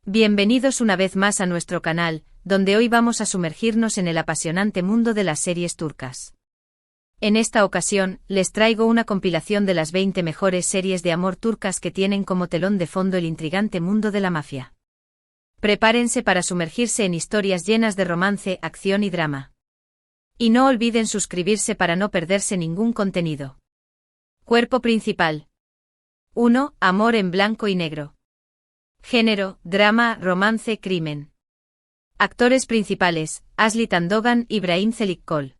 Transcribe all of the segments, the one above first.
Bienvenidos una vez más a nuestro canal, donde hoy vamos a sumergirnos en el apasionante mundo de las series turcas. En esta ocasión, les traigo una compilación de las 20 mejores series de amor turcas que tienen como telón de fondo el intrigante mundo de la mafia. Prepárense para sumergirse en historias llenas de romance, acción y drama. Y no olviden suscribirse para no perderse ningún contenido. Cuerpo principal. 1. Amor en blanco y negro. Género, drama, romance, crimen. Actores principales, Asli Tandogan y Brahim Çelikkol.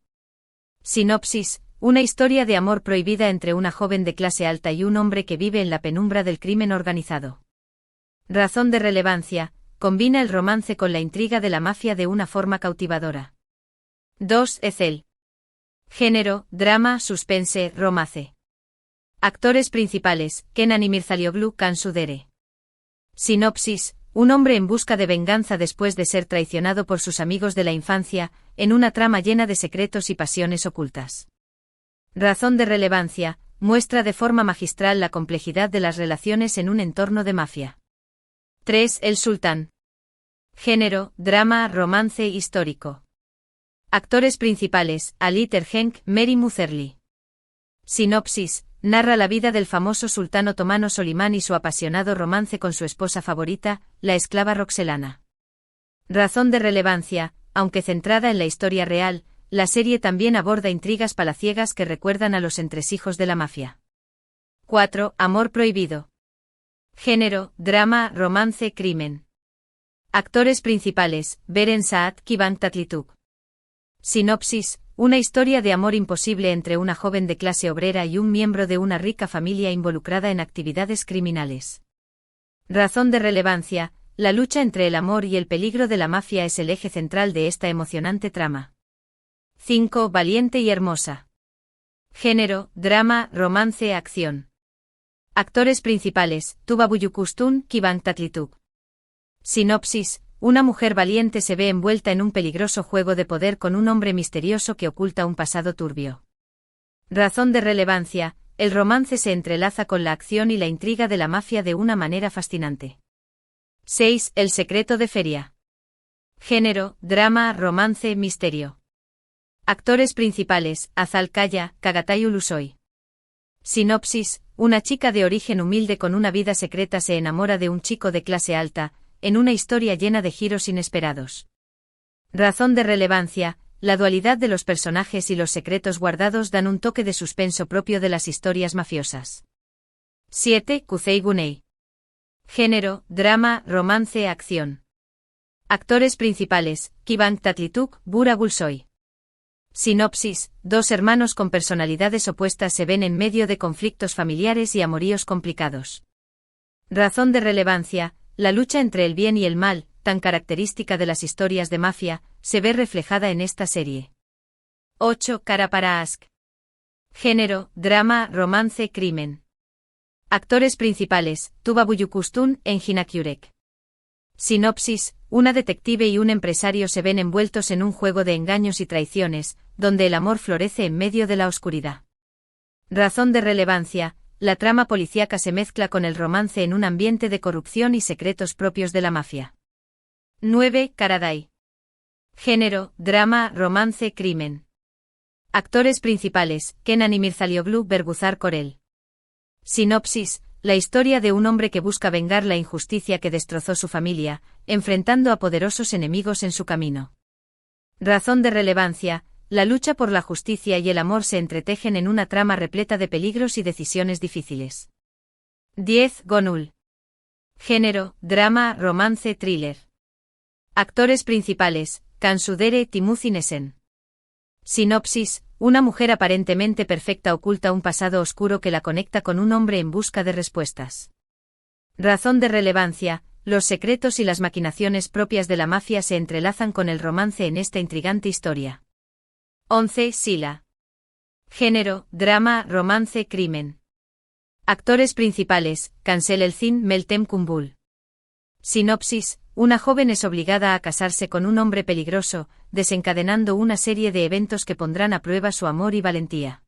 Sinopsis, una historia de amor prohibida entre una joven de clase alta y un hombre que vive en la penumbra del crimen organizado. Razón de relevancia, combina el romance con la intriga de la mafia de una forma cautivadora. 2. Ezel. Género, drama, suspense, romance. Actores principales, Kenan İmirzalıoğlu, Cansu Dere. Sinopsis, un hombre en busca de venganza después de ser traicionado por sus amigos de la infancia, en una trama llena de secretos y pasiones ocultas. Razón de relevancia, muestra de forma magistral la complejidad de las relaciones en un entorno de mafia. 3. El Sultán. Género, drama, romance, histórico. Actores principales, Ali Tergenk, Mary Muzerli. Sinopsis, narra la vida del famoso sultán otomano Solimán y su apasionado romance con su esposa favorita, la esclava Roxelana. Razón de relevancia, aunque centrada en la historia real, la serie también aborda intrigas palaciegas que recuerdan a los entresijos de la mafia. 4. Amor prohibido. Género, drama, romance, crimen. Actores principales, Beren Saat, Kıvanç Tatlıtuğ. Sinopsis, una historia de amor imposible entre una joven de clase obrera y un miembro de una rica familia involucrada en actividades criminales. Razón de relevancia, la lucha entre el amor y el peligro de la mafia es el eje central de esta emocionante trama. 5. Valiente y hermosa. Género, drama, romance, acción. Actores principales, Tuba Büyüküstün, Kıvanç Tatlıtuğ. Sinopsis, una mujer valiente se ve envuelta en un peligroso juego de poder con un hombre misterioso que oculta un pasado turbio. Razón de relevancia, el romance se entrelaza con la acción y la intriga de la mafia de una manera fascinante. 6. El secreto de Feria. Género, drama, romance, misterio. Actores principales, Azal Kaya, Çağatay Ulusoy. Sinopsis, una chica de origen humilde con una vida secreta se enamora de un chico de clase alta, en una historia llena de giros inesperados. Razón de relevancia, la dualidad de los personajes y los secretos guardados dan un toque de suspenso propio de las historias mafiosas. 7. Kuzey Güney. Género, drama, romance, acción. Actores principales, Kıvanç Tatlıtuğ, Buğra Gülsoy. Sinopsis, dos hermanos con personalidades opuestas se ven en medio de conflictos familiares y amoríos complicados. Razón de relevancia, la lucha entre el bien y el mal, tan característica de las historias de mafia, se ve reflejada en esta serie. 8. Kara para Aşk. Género, drama, romance, crimen. Actores principales, Tuba Büyüküstün, Engin Akyürek. Sinopsis, una detective y un empresario se ven envueltos en un juego de engaños y traiciones, donde el amor florece en medio de la oscuridad. Razón de relevancia, la trama policíaca se mezcla con el romance en un ambiente de corrupción y secretos propios de la mafia. 9. Karaday. Género, drama, romance, crimen. Actores principales, Kenan İmirzalıoğlu, Bergüzar Korel. Sinopsis, la historia de un hombre que busca vengar la injusticia que destrozó su familia, enfrentando a poderosos enemigos en su camino. Razón de relevancia, la lucha por la justicia y el amor se entretejen en una trama repleta de peligros y decisiones difíciles. 10. Gönül. Género, drama, romance, thriller. Actores principales, Cansu Dere, Timur Nesen. Sinopsis, una mujer aparentemente perfecta oculta un pasado oscuro que la conecta con un hombre en busca de respuestas. Razón de relevancia, los secretos y las maquinaciones propias de la mafia se entrelazan con el romance en esta intrigante historia. 11. Sila. Género, drama, romance, crimen. Actores principales, Cansel Elçin, Meltem Kumbul. Sinopsis, una joven es obligada a casarse con un hombre peligroso, desencadenando una serie de eventos que pondrán a prueba su amor y valentía.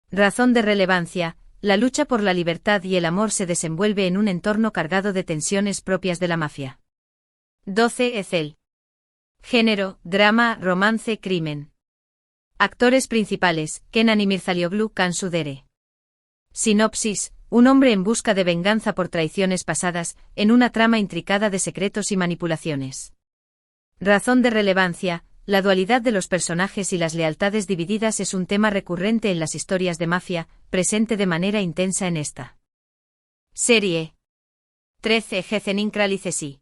Razón de relevancia, la lucha por la libertad y el amor se desenvuelve en un entorno cargado de tensiones propias de la mafia. 12. Ethel. Género, drama, romance, crimen. Actores principales, Kenan y Mirzaliglu Kansudere. Sinopsis: un hombre en busca de venganza por traiciones pasadas, en una trama intricada de secretos y manipulaciones. Razón de relevancia: la dualidad de los personajes y las lealtades divididas es un tema recurrente en las historias de mafia, presente de manera intensa en esta serie. 13. Geceninkralicesi.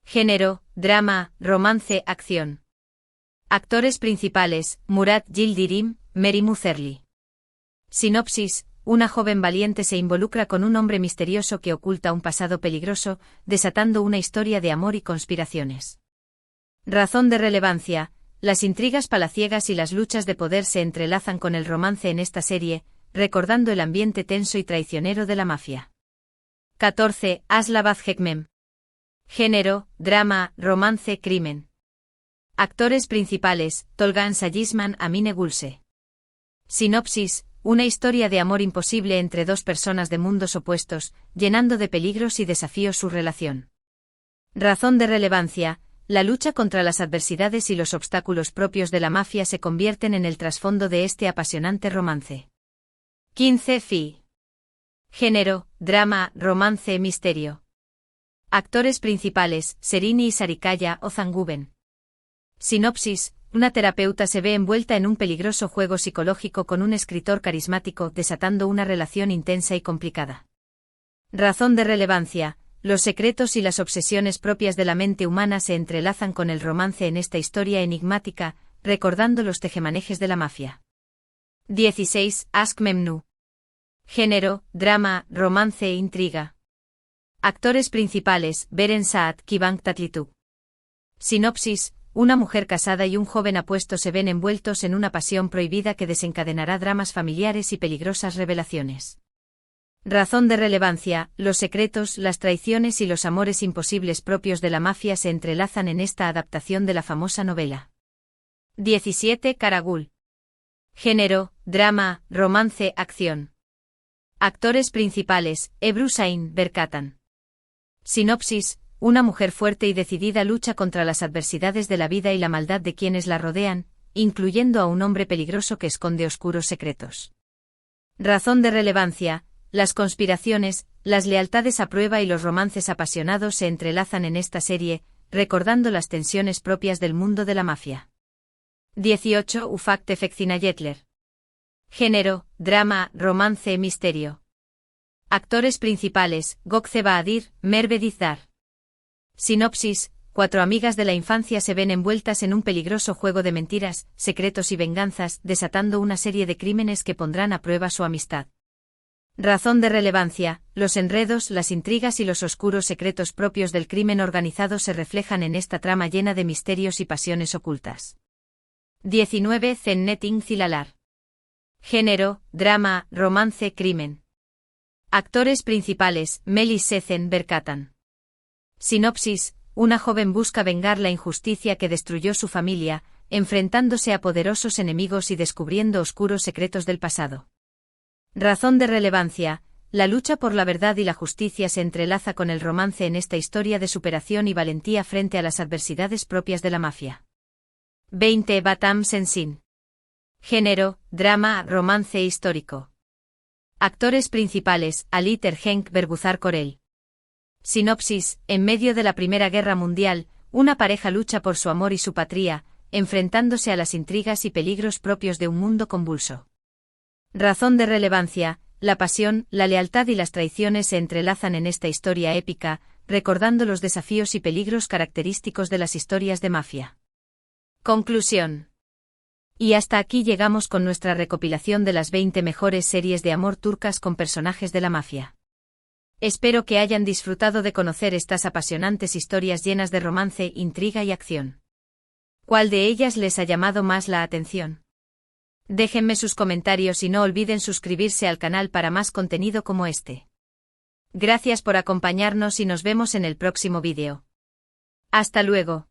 Género, drama, romance, acción. Actores principales, Murat Yildirim, Mary Muzerli. Sinopsis: una joven valiente se involucra con un hombre misterioso que oculta un pasado peligroso, desatando una historia de amor y conspiraciones. Razón de relevancia: las intrigas palaciegas y las luchas de poder se entrelazan con el romance en esta serie, recordando el ambiente tenso y traicionero de la mafia. 14. Asla Bazhekmem. Género, drama, romance, crimen. Actores principales, Tolgan Sayisman, Amine Gulse. Sinopsis: una historia de amor imposible entre dos personas de mundos opuestos, llenando de peligros y desafíos su relación. Razón de relevancia: la lucha contra las adversidades y los obstáculos propios de la mafia se convierten en el trasfondo de este apasionante romance. 15. Fi. Género, drama, romance, misterio. Actores principales, Serini y Sarikaya Ozanguben. Sinopsis: una terapeuta se ve envuelta en un peligroso juego psicológico con un escritor carismático, desatando una relación intensa y complicada. Razón de relevancia: los secretos y las obsesiones propias de la mente humana se entrelazan con el romance en esta historia enigmática, recordando los tejemanejes de la mafia. 16. Ask Memnu. Género, drama, romance e intriga. Actores principales, Beren Saat, Kibang Tatlituk. Sinopsis: una mujer casada y un joven apuesto se ven envueltos en una pasión prohibida que desencadenará dramas familiares y peligrosas revelaciones. Razón de relevancia: los secretos, las traiciones y los amores imposibles propios de la mafia se entrelazan en esta adaptación de la famosa novela. 17. Karagul. Género, drama, romance, acción. Actores principales, Ebru Sain, Berkatan. Sinopsis: una mujer fuerte y decidida lucha contra las adversidades de la vida y la maldad de quienes la rodean, incluyendo a un hombre peligroso que esconde oscuros secretos. Razón de relevancia: las conspiraciones, las lealtades a prueba y los romances apasionados se entrelazan en esta serie, recordando las tensiones propias del mundo de la mafia. 18. Ufak Tefekzina Yetler. Género, drama, romance, misterio. Actores principales, Gökçe Bahadır, Merve Dizdar. Sinopsis: 4 amigas de la infancia se ven envueltas en un peligroso juego de mentiras, secretos y venganzas, desatando una serie de crímenes que pondrán a prueba su amistad. Razón de relevancia: los enredos, las intrigas y los oscuros secretos propios del crimen organizado se reflejan en esta trama llena de misterios y pasiones ocultas. 19. Cennetin Zilalar. Género, drama, romance, crimen. Actores principales, Melis Sezen Berkatan. Sinopsis: una joven busca vengar la injusticia que destruyó su familia, enfrentándose a poderosos enemigos y descubriendo oscuros secretos del pasado. Razón de relevancia: la lucha por la verdad y la justicia se entrelaza con el romance en esta historia de superación y valentía frente a las adversidades propias de la mafia. 20. Batam Sensin. Género, drama, romance histórico. Actores principales, Ali Tergenk Berbuzar Korel. Sinopsis: en medio de la Primera Guerra Mundial, una pareja lucha por su amor y su patria, enfrentándose a las intrigas y peligros propios de un mundo convulso. Razón de relevancia: la pasión, la lealtad y las traiciones se entrelazan en esta historia épica, recordando los desafíos y peligros característicos de las historias de mafia. Conclusión. Y hasta aquí llegamos con nuestra recopilación de las 20 mejores series de amor turcas con personajes de la mafia. Espero que hayan disfrutado de conocer estas apasionantes historias llenas de romance, intriga y acción. ¿Cuál de ellas les ha llamado más la atención? Déjenme sus comentarios y no olviden suscribirse al canal para más contenido como este. Gracias por acompañarnos y nos vemos en el próximo vídeo. Hasta luego.